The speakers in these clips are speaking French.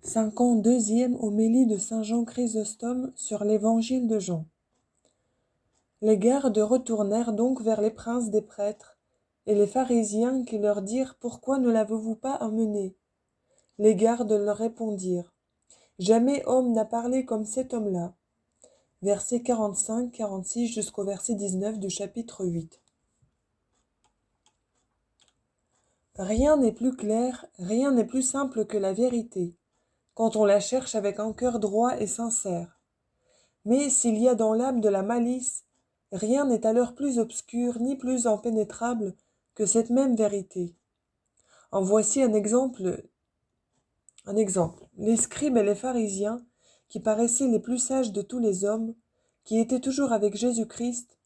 52e homélie de saint Jean Chrysostome sur l'évangile de Jean. Les gardes retournèrent donc vers les princes des prêtres et les pharisiens qui leur dirent « Pourquoi ne l'avez-vous pas amené ?» Les gardes leur répondirent « Jamais homme n'a parlé comme cet homme-là. » Versets 45-46 jusqu'au verset 19 du chapitre 8. Rien n'est plus clair, rien n'est plus simple que la vérité, quand on la cherche avec un cœur droit et sincère. Mais s'il y a dans l'âme de la malice, rien n'est alors plus obscur ni plus impénétrable que cette même vérité. En voici un exemple. Les scribes et les pharisiens, qui paraissaient les plus sages de tous les hommes, qui étaient toujours avec Jésus-Christ,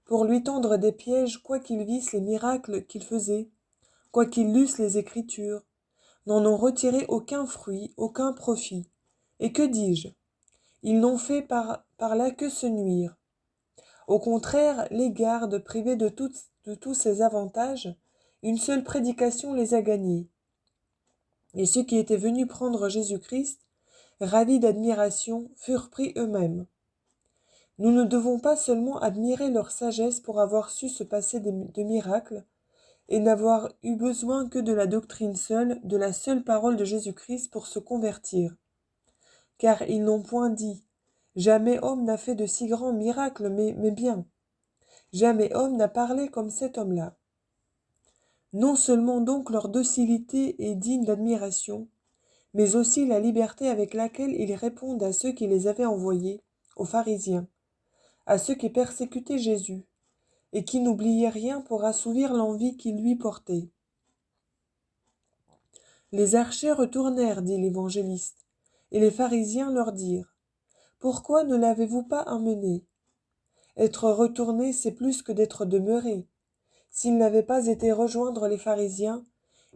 pour lui tendre des pièges, quoiqu'ils vissent les miracles qu'il faisait, quoiqu'ils lussent les Écritures, n'en ont retiré aucun fruit, aucun profit. Et que dis-je ? Ils n'ont fait par là que se nuire. Au contraire, les gardes, privés de tous ces avantages, une seule prédication les a gagnés. Et ceux qui étaient venus prendre Jésus-Christ, ravis d'admiration, furent pris eux-mêmes. Nous ne devons pas seulement admirer leur sagesse pour avoir su se passer de miracles, et n'avoir eu besoin que de la doctrine seule, de la seule parole de Jésus-Christ pour se convertir. Car ils n'ont point dit « Jamais homme n'a fait de si grands miracles, mais bien. Jamais homme n'a parlé comme cet homme-là. » Non seulement donc leur docilité est digne d'admiration, mais aussi la liberté avec laquelle ils répondent à ceux qui les avaient envoyés, aux pharisiens, à ceux qui persécutaient Jésus, et qui n'oubliaient rien pour assouvir l'envie qu'ils lui portaient. Les archers retournèrent, dit l'évangéliste, et les pharisiens leur dirent « Pourquoi ne l'avez-vous pas amené ?» Être retourné, c'est plus que d'être demeuré. S'ils n'avaient pas été rejoindre les pharisiens,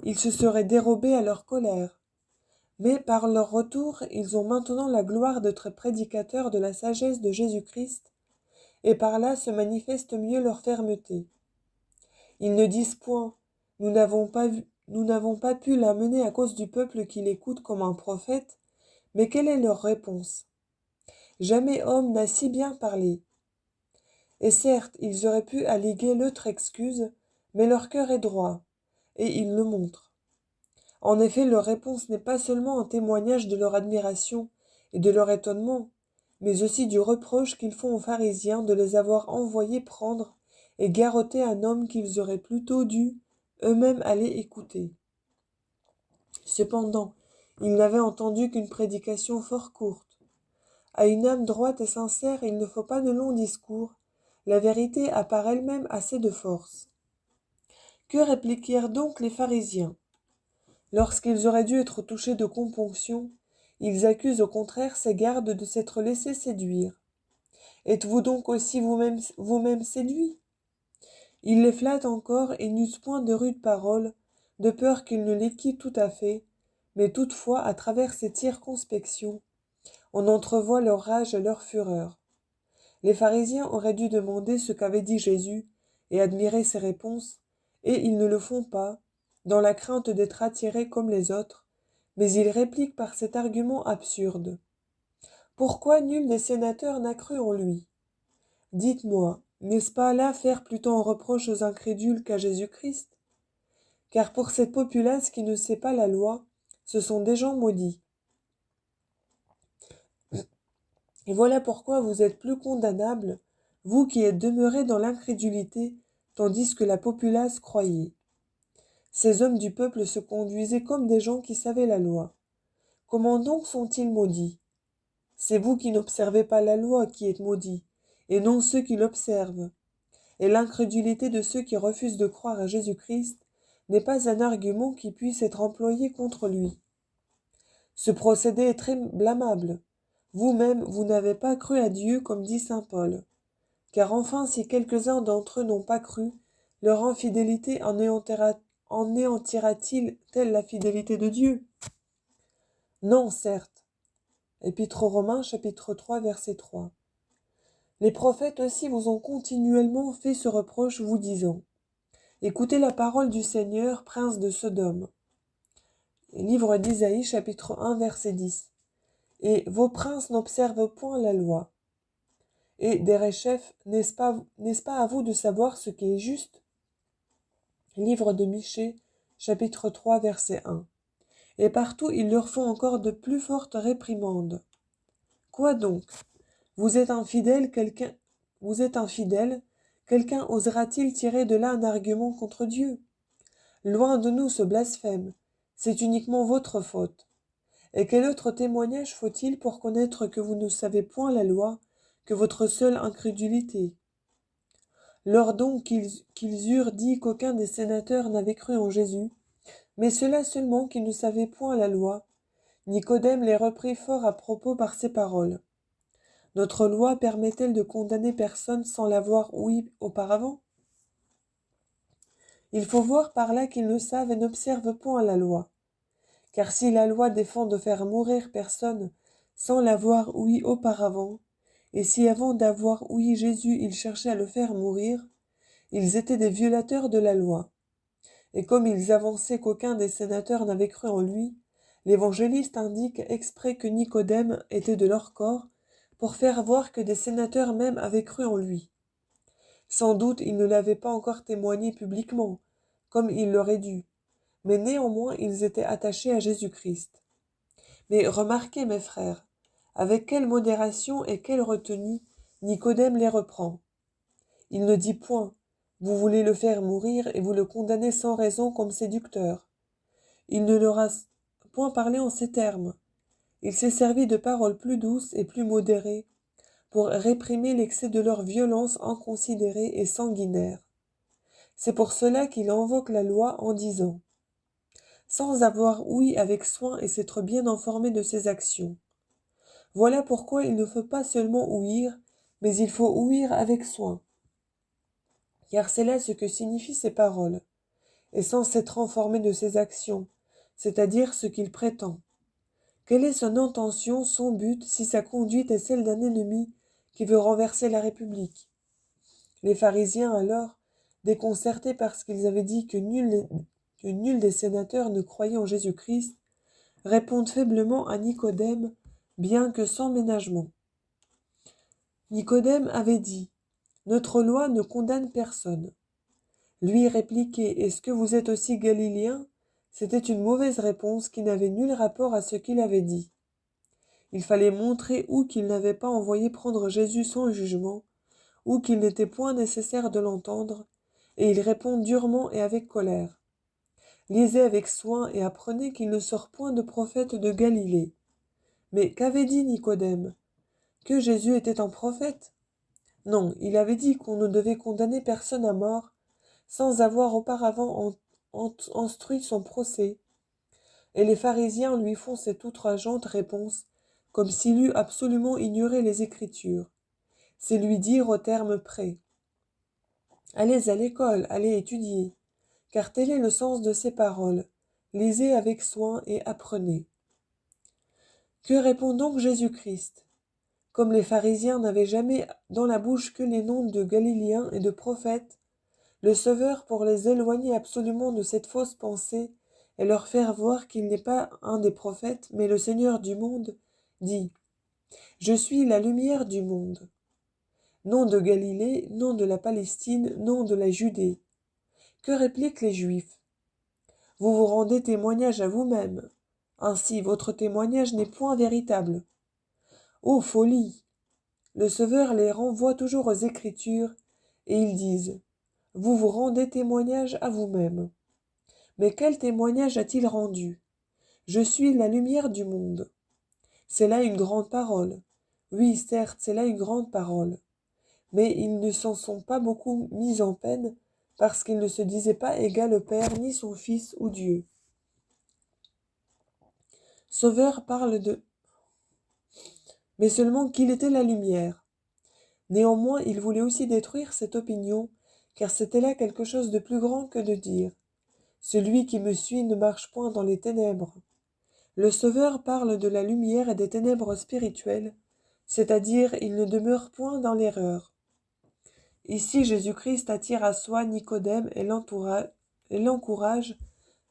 ils se seraient dérobés à leur colère. Mais par leur retour, ils ont maintenant la gloire d'être prédicateurs de la sagesse de Jésus-Christ, et par là se manifeste mieux leur fermeté. Ils ne disent point « Nous n'avons pas pu l'amener à cause du peuple qui l'écoute comme un prophète », mais quelle est leur réponse ? Jamais homme n'a si bien parlé. Et certes, ils auraient pu alléguer l'autre excuse, mais leur cœur est droit, et ils le montrent. En effet, leur réponse n'est pas seulement un témoignage de leur admiration et de leur étonnement, mais aussi du reproche qu'ils font aux pharisiens de les avoir envoyés prendre et garrotter un homme qu'ils auraient plutôt dû eux-mêmes aller écouter. Cependant, ils n'avaient entendu qu'une prédication fort courte. À une âme droite et sincère, il ne faut pas de longs discours, la vérité a par elle-même assez de force. Que répliquèrent donc les pharisiens ? Lorsqu'ils auraient dû être touchés de componction, ils accusent au contraire ces gardes de s'être laissés séduire. Êtes-vous donc aussi vous-même séduits ? Ils les flattent encore et n'usent point de rudes paroles, de peur qu'ils ne les quittent tout à fait, mais toutefois, à travers cette circonspection, on entrevoit leur rage et leur fureur. Les pharisiens auraient dû demander ce qu'avait dit Jésus et admirer ses réponses, et ils ne le font pas, dans la crainte d'être attirés comme les autres, mais ils répliquent par cet argument absurde. Pourquoi nul des sénateurs n'a cru en lui ? Dites-moi, n'est-ce pas là faire plutôt un reproche aux incrédules qu'à Jésus-Christ ? Car pour cette populace qui ne sait pas la loi, ce sont des gens maudits. Et voilà pourquoi vous êtes plus condamnables, vous qui êtes demeurés dans l'incrédulité, tandis que la populace croyait. Ces hommes du peuple se conduisaient comme des gens qui savaient la loi. Comment donc sont-ils maudits ? C'est vous qui n'observez pas la loi qui êtes maudits, et non ceux qui l'observent. Et l'incrédulité de ceux qui refusent de croire à Jésus-Christ n'est pas un argument qui puisse être employé contre lui. Ce procédé est très blâmable. Vous-même, vous n'avez pas cru à Dieu comme dit saint Paul. Car enfin, si quelques-uns d'entre eux n'ont pas cru, leur infidélité anéantira-t-il la fidélité de Dieu ? Non, certes. Épître aux Romains, chapitre 3, verset 3. Les prophètes aussi vous ont continuellement fait ce reproche, vous disant « Écoutez la parole du Seigneur, prince de Sodome. Livre d'Isaïe, chapitre 1, verset 10. Et vos princes n'observent point la loi. Et Derechef, n'est-ce pas à vous de savoir ce qui est juste? Livre de Michée, chapitre 3, verset 1. Et partout ils leur font encore de plus fortes réprimandes. Quoi donc? Vous êtes infidèle, quelqu'un osera-t-il tirer de là un argument contre Dieu? Loin de nous ce blasphème, c'est uniquement votre faute. Et quel autre témoignage faut-il pour connaître que vous ne savez point la loi, que votre seule incrédulité? Lors donc qu'ils eurent dit qu'aucun des sénateurs n'avait cru en Jésus, mais cela seulement qu'ils ne savaient point la loi, Nicodème les reprit fort à propos par ces paroles. Notre loi permet-elle de condamner personne sans l'avoir ouï auparavant? Il faut voir par là qu'ils ne savent et n'observent point la loi. Car si la loi défend de faire mourir personne sans l'avoir ouï auparavant, et si avant d'avoir ouï Jésus ils cherchaient à le faire mourir, ils étaient des violateurs de la loi. Et comme ils avançaient qu'aucun des sénateurs n'avait cru en lui, l'évangéliste indique exprès que Nicodème était de leur corps, pour faire voir que des sénateurs même avaient cru en lui. Sans doute ils ne l'avaient pas encore témoigné publiquement, comme il l'aurait dû, mais néanmoins ils étaient attachés à Jésus-Christ. Mais remarquez, mes frères, avec quelle modération et quelle retenue Nicodème les reprend. Il ne dit point « Vous voulez le faire mourir et vous le condamnez sans raison comme séducteur ». Il ne leur a point parlé en ces termes. Il s'est servi de paroles plus douces et plus modérées pour réprimer l'excès de leur violence inconsidérée et sanguinaire. C'est pour cela qu'il invoque la loi en disant « Sans avoir ouï avec soin et s'être bien informé de ses actions. Voilà pourquoi il ne faut pas seulement ouïr, mais il faut ouïr avec soin. Car c'est là ce que signifient ces paroles, et sans s'être informé de ses actions, c'est-à-dire ce qu'il prétend. Quelle est son intention, son but, si sa conduite est celle d'un ennemi qui veut renverser la République? Les pharisiens alors, déconcertés parce qu'ils avaient dit que nul des sénateurs ne croyait en Jésus-Christ, répondent faiblement à Nicodème, bien que sans ménagement. Nicodème avait dit « Notre loi ne condamne personne ». Lui répliquait « Est-ce que vous êtes aussi galiléen ?» C'était une mauvaise réponse qui n'avait nul rapport à ce qu'il avait dit. Il fallait montrer ou qu'il n'avait pas envoyé prendre Jésus sans jugement, ou qu'il n'était point nécessaire de l'entendre, et il répond durement et avec colère. Lisez avec soin et apprenez qu'il ne sort point de prophète de Galilée. Mais qu'avait dit Nicodème? Que Jésus était un prophète? Non, il avait dit qu'on ne devait condamner personne à mort, sans avoir auparavant instruit son procès. Et les pharisiens lui font cette outrageante réponse, comme s'il eût absolument ignoré les Écritures. C'est lui dire au terme près « Allez à l'école, allez étudier, car tel est le sens de ces paroles. Lisez avec soin et apprenez. » Que répond donc Jésus-Christ? Comme les pharisiens n'avaient jamais dans la bouche que les noms de Galiléens et de prophètes, le Sauveur, pour les éloigner absolument de cette fausse pensée et leur faire voir qu'il n'est pas un des prophètes, mais le Seigneur du monde, dit « Je suis la lumière du monde. » Non de Galilée, non de la Palestine, non de la Judée. Que répliquent les Juifs? Vous vous rendez témoignage à vous-même. Ainsi, votre témoignage n'est point véritable. Ô folie! Le Sauveur les renvoie toujours aux Écritures, et ils disent « Vous vous rendez témoignage à vous-même. » Mais quel témoignage a-t-il rendu? Je suis la lumière du monde. C'est là une grande parole. Oui, certes, c'est là une grande parole. Mais ils ne s'en sont pas beaucoup mis en peine, parce qu'ils ne se disaient pas égal au Père, ni son Fils ou Dieu. Sauveur parle de... mais seulement qu'il était la lumière. Néanmoins, il voulait aussi détruire cette opinion, car c'était là quelque chose de plus grand que de dire « Celui qui me suit ne marche point dans les ténèbres ». Le Sauveur parle de la lumière et des ténèbres spirituelles, c'est-à-dire il ne demeure point dans l'erreur. Ici, Jésus-Christ attire à soi Nicodème et l'encourage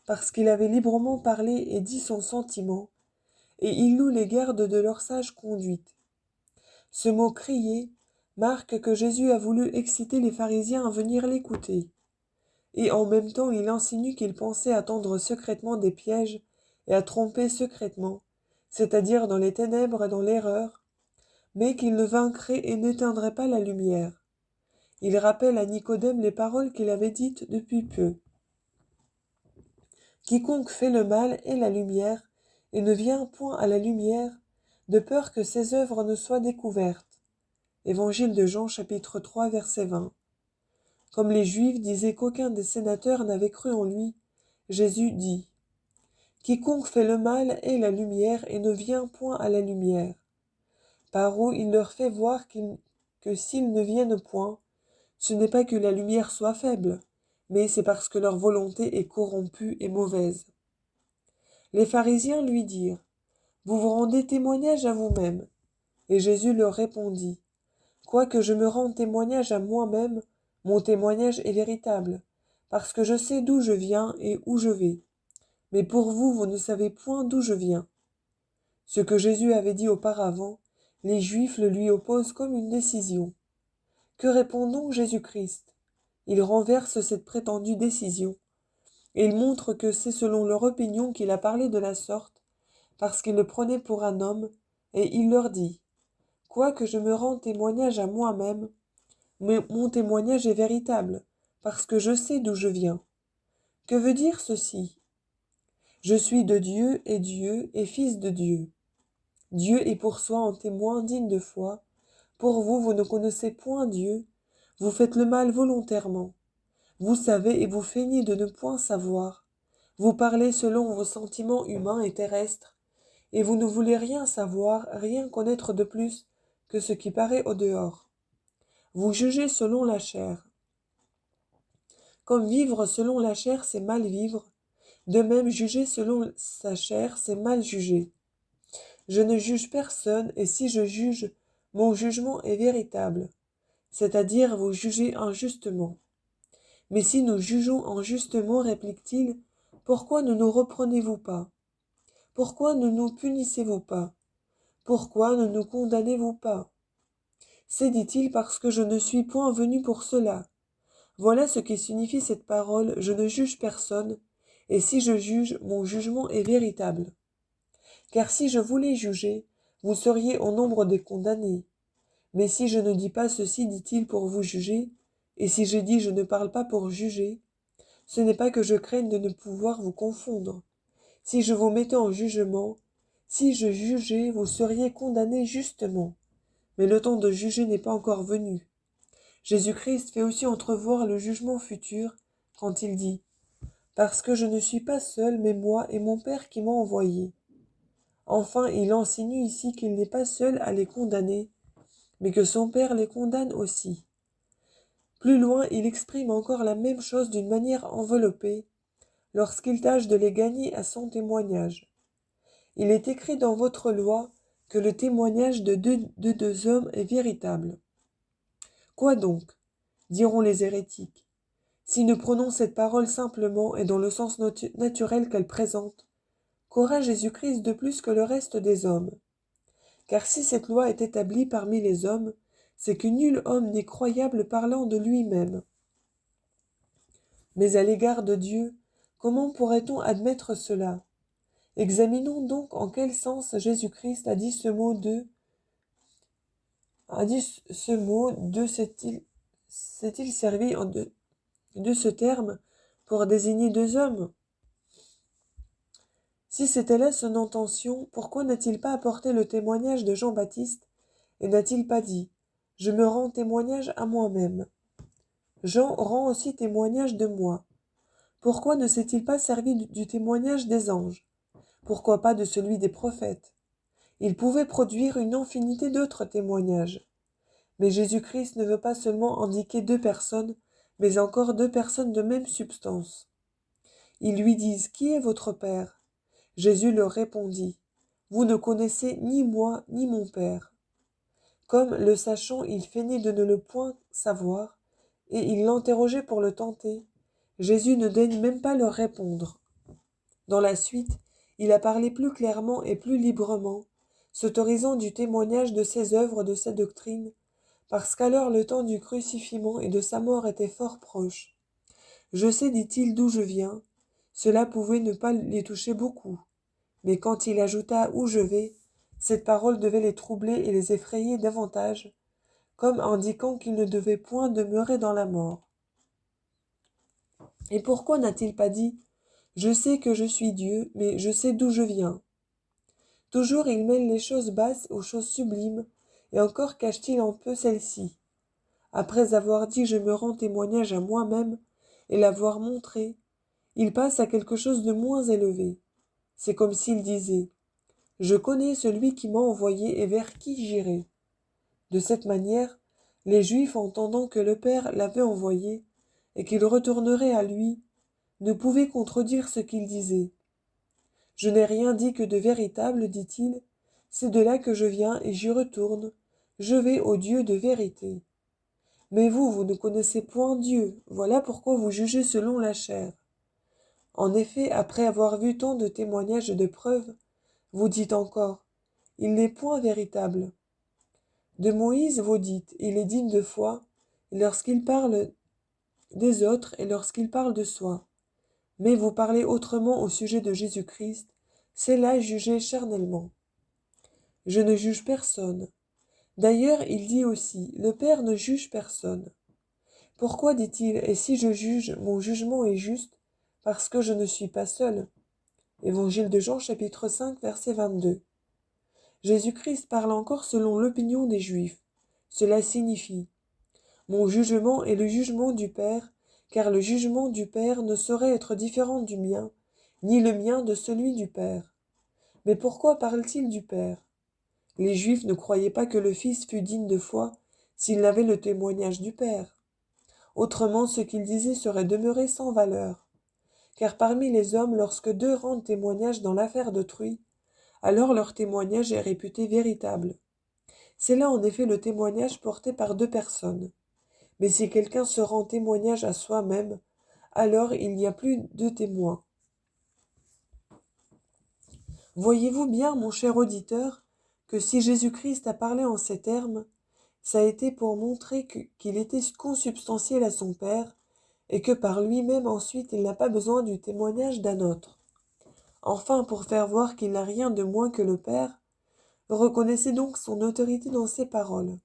parce qu'il avait librement parlé et dit son sentiment, et il loue les gardes de leur sage conduite. Ce mot crier marque que Jésus a voulu exciter les pharisiens à venir l'écouter, et en même temps il insinue qu'il pensait attendre secrètement des pièges et à tromper secrètement, c'est-à-dire dans les ténèbres et dans l'erreur, mais qu'il ne vaincrait et n'éteindrait pas la lumière. Il rappelle à Nicodème les paroles qu'il avait dites depuis peu. Quiconque fait le mal est la lumière, et ne vient point à la lumière, de peur que ses œuvres ne soient découvertes. Évangile de Jean, chapitre 3, verset 20. Comme les Juifs disaient qu'aucun des sénateurs n'avait cru en lui, Jésus dit « Quiconque fait le mal est la lumière et ne vient point à la lumière. » Par où il leur fait voir que s'ils ne viennent point, ce n'est pas que la lumière soit faible, mais c'est parce que leur volonté est corrompue et mauvaise. Les pharisiens lui dirent « Vous vous rendez témoignage à vous-même. » Et Jésus leur répondit « Quoique je me rende témoignage à moi-même, mon témoignage est véritable, parce que je sais d'où je viens et où je vais. Mais pour vous, vous ne savez point d'où je viens. » Ce que Jésus avait dit auparavant, les Juifs le lui opposent comme une décision. Que répond donc Jésus-Christ? Il renverse cette prétendue décision, et il montre que c'est selon leur opinion qu'il a parlé de la sorte, parce qu'il le prenait pour un homme, et il leur dit « Quoique je me rende témoignage à moi-même, mais mon témoignage est véritable, parce que je sais d'où je viens. » Que veut dire ceci? Je suis de Dieu et fils de Dieu. Dieu est pour soi en témoin digne de foi. Pour vous, vous ne connaissez point Dieu, vous faites le mal volontairement. Vous savez et vous feignez de ne point savoir. Vous parlez selon vos sentiments humains et terrestres, et vous ne voulez rien savoir, rien connaître de plus que ce qui paraît au dehors. Vous jugez selon la chair. Comme vivre selon la chair, c'est mal vivre, de même juger selon sa chair, c'est mal juger. Je ne juge personne, et si je juge, mon jugement est véritable, c'est-à-dire vous jugez injustement. Mais si nous jugeons injustement, réplique-t-il, pourquoi ne nous reprenez-vous pas? Pourquoi ne nous punissez-vous pas? Pourquoi ne nous condamnez-vous pas? C'est, dit-il, parce que je ne suis point venu pour cela. Voilà ce qui signifie cette parole, je ne juge personne, et si je juge, mon jugement est véritable. Car si je voulais juger, vous seriez au nombre des condamnés. Mais si je ne dis pas ceci, dit-il, pour vous juger, et si je dis je ne parle pas pour juger, ce n'est pas que je craigne de ne pouvoir vous confondre. Si je vous mettais en jugement, si je jugeais, vous seriez condamnés justement. Mais le temps de juger n'est pas encore venu. Jésus-Christ fait aussi entrevoir le jugement futur quand il dit « Parce que je ne suis pas seul, mais moi et mon Père qui m'a envoyé. » Enfin, il insinue ici qu'il n'est pas seul à les condamner, mais que son Père les condamne aussi. Plus loin, il exprime encore la même chose d'une manière enveloppée, lorsqu'il tâche de les gagner à son témoignage. Il est écrit dans votre loi que le témoignage de deux hommes est véritable. Quoi donc? Diront les hérétiques. Si nous prenons cette parole simplement et dans le sens naturel qu'elle présente, qu'aura Jésus-Christ de plus que le reste des hommes? Car si cette loi est établie parmi les hommes, c'est que nul homme n'est croyable parlant de lui-même. Mais à l'égard de Dieu, comment pourrait-on admettre cela? Examinons donc en quel sens Jésus-Christ a dit ce mot s'est-il servi de ce terme pour désigner deux hommes? Si c'était là son intention, pourquoi n'a-t-il pas apporté le témoignage de Jean-Baptiste et n'a-t-il pas dit « Je me rends témoignage à moi-même » Jean rend aussi témoignage de moi. Pourquoi ne s'est-il pas servi du témoignage des anges? Pourquoi pas de celui des prophètes? Il pouvait produire une infinité d'autres témoignages. Mais Jésus-Christ ne veut pas seulement indiquer deux personnes, mais encore deux personnes de même substance. Ils lui disent « Qui est votre Père ?» Jésus leur répondit « Vous ne connaissez ni moi ni mon Père. » Comme, le sachant, il feignait de ne le point savoir, et il l'interrogeait pour le tenter, Jésus ne daigne même pas leur répondre. Dans la suite, il a parlé plus clairement et plus librement, s'autorisant du témoignage de ses œuvres, de sa doctrine, parce qu'alors le temps du crucifixion et de sa mort était fort proche. Je sais, dit-il, d'où je viens. Cela pouvait ne pas les toucher beaucoup. Mais quand il ajouta où je vais, cette parole devait les troubler et les effrayer davantage, comme indiquant qu'il ne devait point demeurer dans la mort. Et pourquoi n'a-t-il pas dit « Je sais que je suis Dieu, mais je sais d'où je viens ». Toujours il mêle les choses basses aux choses sublimes, et encore cache-t-il un peu celles-ci. Après avoir dit « Je me rends témoignage à moi-même » et l'avoir montré, il passe à quelque chose de moins élevé. C'est comme s'il disait « Je connais celui qui m'a envoyé et vers qui j'irai ». De cette manière, les Juifs, entendant que le Père l'avait envoyé et qu'il retournerait à lui, ne pouvaient contredire ce qu'il disait. « Je n'ai rien dit que de véritable, dit-il, c'est de là que je viens et j'y retourne, je vais au Dieu de vérité. Mais vous ne connaissez point Dieu, voilà pourquoi vous jugez selon la chair. En effet, après avoir vu tant de témoignages et de preuves, vous dites encore, il n'est point véritable. De Moïse, vous dites, il est digne de foi, lorsqu'il parle des autres et lorsqu'il parle de soi. Mais vous parlez autrement au sujet de Jésus-Christ, c'est là juger charnellement. Je ne juge personne. D'ailleurs, il dit aussi, le Père ne juge personne. Pourquoi, dit-il, et si je juge, mon jugement est juste, parce que je ne suis pas seul. Évangile de Jean, chapitre 5, verset 22. Jésus-Christ parle encore selon l'opinion des Juifs. Cela signifie « Mon jugement est le jugement du Père, car le jugement du Père ne saurait être différent du mien, ni le mien de celui du Père. » Mais pourquoi parle-t-il du Père? Les Juifs ne croyaient pas que le Fils fût digne de foi s'il n'avait le témoignage du Père. Autrement, ce qu'il disait serait demeuré sans valeur. Car parmi les hommes, lorsque deux rendent témoignage dans l'affaire d'autrui, alors leur témoignage est réputé véritable. C'est là en effet le témoignage porté par deux personnes. Mais si quelqu'un se rend témoignage à soi-même, alors il n'y a plus de témoin. Voyez-vous bien, mon cher auditeur, que si Jésus-Christ a parlé en ces termes, ça a été pour montrer qu'il était consubstantiel à son Père, et que par lui-même ensuite il n'a pas besoin du témoignage d'un autre. Enfin, pour faire voir qu'il n'a rien de moins que le Père, reconnaissez donc son autorité dans ses paroles.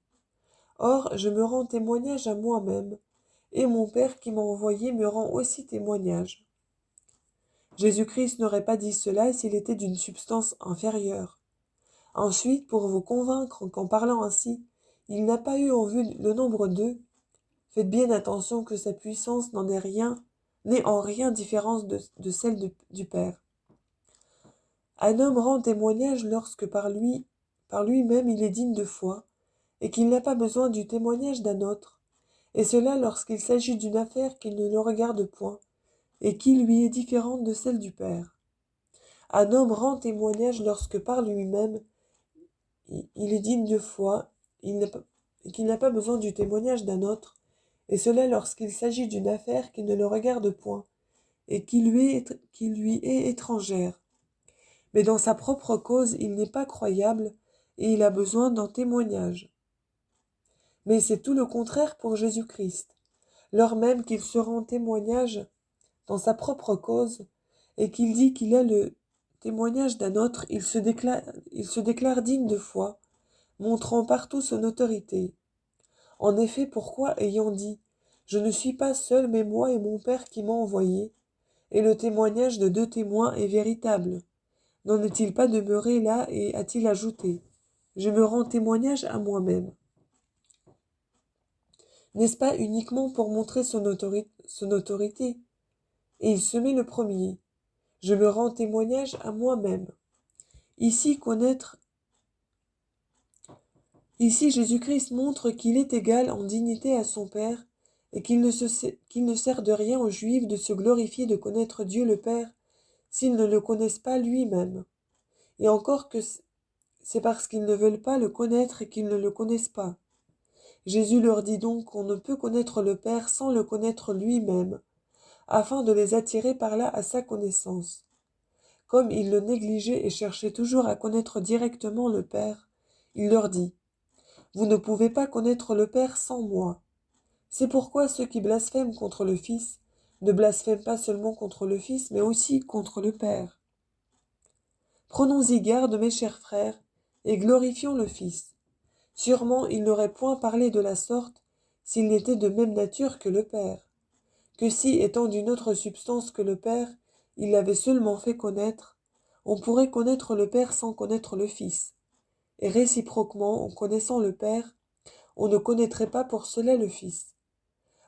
Or, je me rends témoignage à moi-même, et mon Père qui m'a envoyé me rend aussi témoignage. Jésus-Christ n'aurait pas dit cela s'il était d'une substance inférieure. Ensuite, pour vous convaincre qu'en parlant ainsi, il n'a pas eu en vue le nombre d'eux, faites bien attention que sa puissance n'est en rien différente de celle du Père. Un homme rend témoignage lorsque par lui-même il est digne de foi, et qu'il n'a pas besoin du témoignage d'un autre, et cela lorsqu'il s'agit d'une affaire qui ne le regarde point, et qui lui est différente de celle du Père. Un homme rend témoignage lorsque par lui-même il est digne de foi, et qu'il n'a pas besoin du témoignage d'un autre, et cela lorsqu'il s'agit d'une affaire qui ne le regarde point, et qui lui est étrangère. Mais dans sa propre cause, il n'est pas croyable, et il a besoin d'un témoignage. Mais c'est tout le contraire pour Jésus-Christ. Lors même qu'il se rend témoignage dans sa propre cause, et qu'il dit qu'il a le témoignage d'un autre, il se déclare digne de foi, montrant partout son autorité. En effet, pourquoi, ayant dit « Je ne suis pas seul, mais moi et mon Père qui m'a envoyé », et le témoignage de deux témoins est véritable, n'en est-il pas demeuré là et a-t-il ajouté « Je me rends témoignage à moi-même » N'est-ce pas uniquement pour montrer son autorité? Et il se met le premier. Je me rends témoignage à moi-même. Ici, Jésus-Christ montre qu'il est égal en dignité à son Père et qu'il ne sert de rien aux Juifs de se glorifier de connaître Dieu le Père s'ils ne le connaissent pas lui-même. Et encore que c'est parce qu'ils ne veulent pas le connaître et qu'ils ne le connaissent pas. Jésus leur dit donc qu'on ne peut connaître le Père sans le connaître lui-même, afin de les attirer par là à sa connaissance. Comme ils le négligeaient et cherchaient toujours à connaître directement le Père, il leur dit, « Vous ne pouvez pas connaître le Père sans moi. » C'est pourquoi ceux qui blasphèment contre le Fils ne blasphèment pas seulement contre le Fils, mais aussi contre le Père. Prenons-y garde, mes chers frères, et glorifions le Fils. Sûrement il n'aurait point parlé de la sorte s'il n'était de même nature que le Père, que si, étant d'une autre substance que le Père, il l'avait seulement fait connaître, on pourrait connaître le Père sans connaître le Fils. Et réciproquement, en connaissant le Père, on ne connaîtrait pas pour cela le Fils.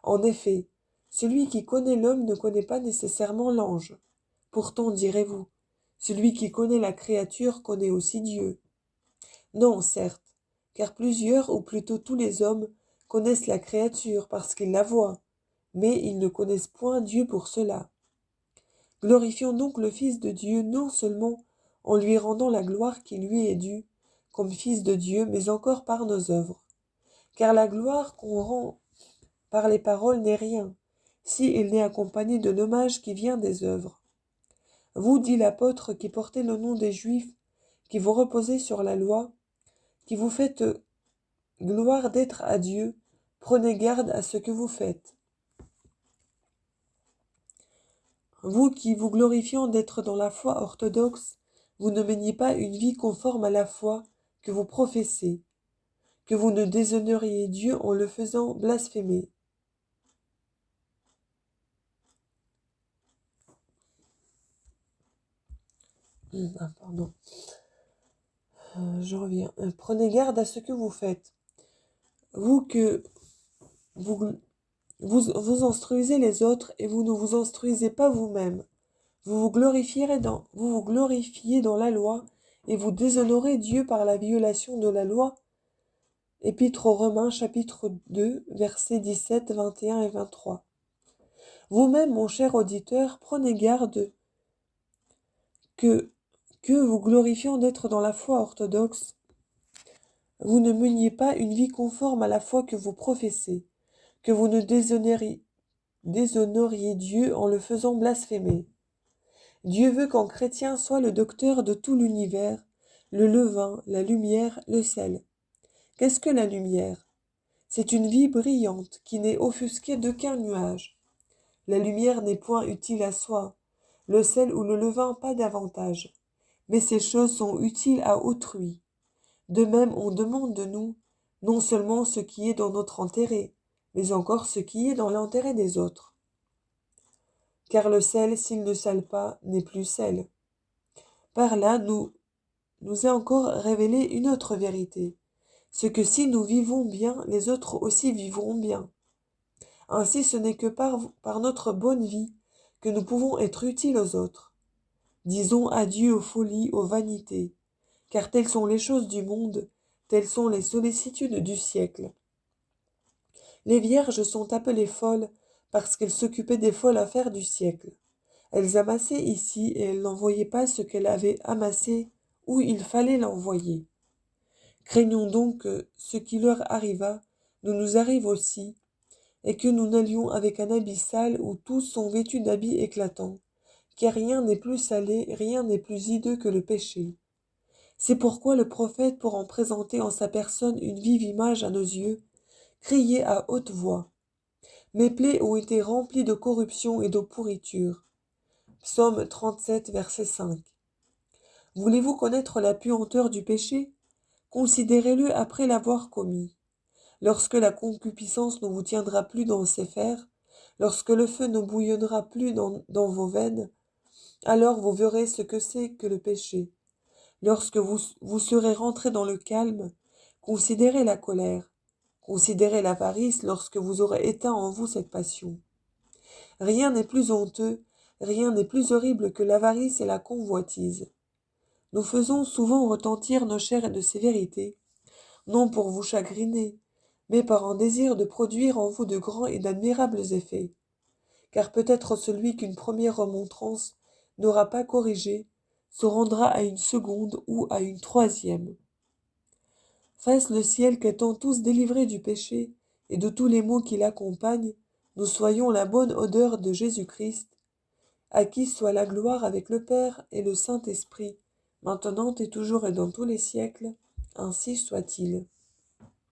En effet, celui qui connaît l'homme ne connaît pas nécessairement l'ange. Pourtant, direz-vous, celui qui connaît la créature connaît aussi Dieu. Non, certes, car plusieurs, ou plutôt tous les hommes, connaissent la créature parce qu'ils la voient, mais ils ne connaissent point Dieu pour cela. Glorifions donc le Fils de Dieu non seulement en lui rendant la gloire qui lui est due, comme Fils de Dieu, mais encore par nos œuvres. Car la gloire qu'on rend par les paroles n'est rien, si elle n'est accompagnée de l'hommage qui vient des œuvres. Vous, dit l'apôtre, qui portez le nom des Juifs, qui vous reposez sur la loi, qui vous faites gloire d'être à Dieu, prenez garde à ce que vous faites. Vous qui vous glorifiant d'être dans la foi orthodoxe, vous ne meniez pas une vie conforme à la foi que vous professez, que vous ne déshonoriez Dieu en le faisant blasphémer. Pardon. Je reviens. Prenez garde à ce que vous faites. Vous que vous instruisez les autres et vous ne vous instruisez pas vous-même. Vous vous glorifiez dans la loi et vous déshonorez Dieu par la violation de la loi. Épître aux Romains, chapitre 2, versets 17, 21 et 23. Vous-même, mon cher auditeur, prenez garde que vous glorifiant d'être dans la foi orthodoxe, vous ne meniez pas une vie conforme à la foi que vous professez, que vous ne déshonoriez Dieu en le faisant blasphémer. Dieu veut qu'un chrétien soit le docteur de tout l'univers, le levain, la lumière, le sel. Qu'est-ce que la lumière? C'est une vie brillante qui n'est offusquée d'aucun nuage. La lumière n'est point utile à soi, le sel ou le levain pas davantage, mais ces choses sont utiles à autrui. De même, on demande de nous non seulement ce qui est dans notre intérêt, mais encore ce qui est dans l'intérêt des autres. Car le sel, s'il ne sale pas, n'est plus sel. Par là, nous est encore révélé une autre vérité, ce que si nous vivons bien, les autres aussi vivront bien. Ainsi, ce n'est que par notre bonne vie que nous pouvons être utiles aux autres. Disons adieu aux folies, aux vanités, car telles sont les choses du monde, telles sont les sollicitudes du siècle. Les vierges sont appelées folles parce qu'elles s'occupaient des folles affaires du siècle. Elles amassaient ici et elles n'envoyaient pas ce qu'elles avaient amassé où il fallait l'envoyer. Craignons donc que ce qui leur arriva nous arrive aussi, et que nous n'allions avec un habit sale où tous sont vêtus d'habits éclatants, car rien n'est plus salé, rien n'est plus hideux que le péché. C'est pourquoi le prophète, pour en présenter en sa personne une vive image à nos yeux, criait à haute voix. Mes plaies ont été remplies de corruption et de pourriture. Psaume 37, verset 5. Voulez-vous connaître la puanteur du péché? Considérez-le après l'avoir commis. Lorsque la concupiscence ne vous tiendra plus dans ses fers, lorsque le feu ne bouillonnera plus dans vos veines, alors vous verrez ce que c'est que le péché. Lorsque vous serez rentré dans le calme, considérez la colère, considérez l'avarice lorsque vous aurez éteint en vous cette passion. Rien n'est plus honteux, rien n'est plus horrible que l'avarice et la convoitise. Nous faisons souvent retentir nos chairs de ces vérités, non pour vous chagriner, mais par un désir de produire en vous de grands et d'admirables effets. Car peut-être celui qu'une première remontrance n'aura pas corrigé se rendra à une seconde ou à une troisième. Fasse le ciel qu'étant tous délivrés du péché et de tous les maux qui l'accompagnent, nous soyons la bonne odeur de Jésus-Christ, à qui soit la gloire avec le Père et le Saint-Esprit, maintenant et toujours et dans tous les siècles, ainsi soit-il.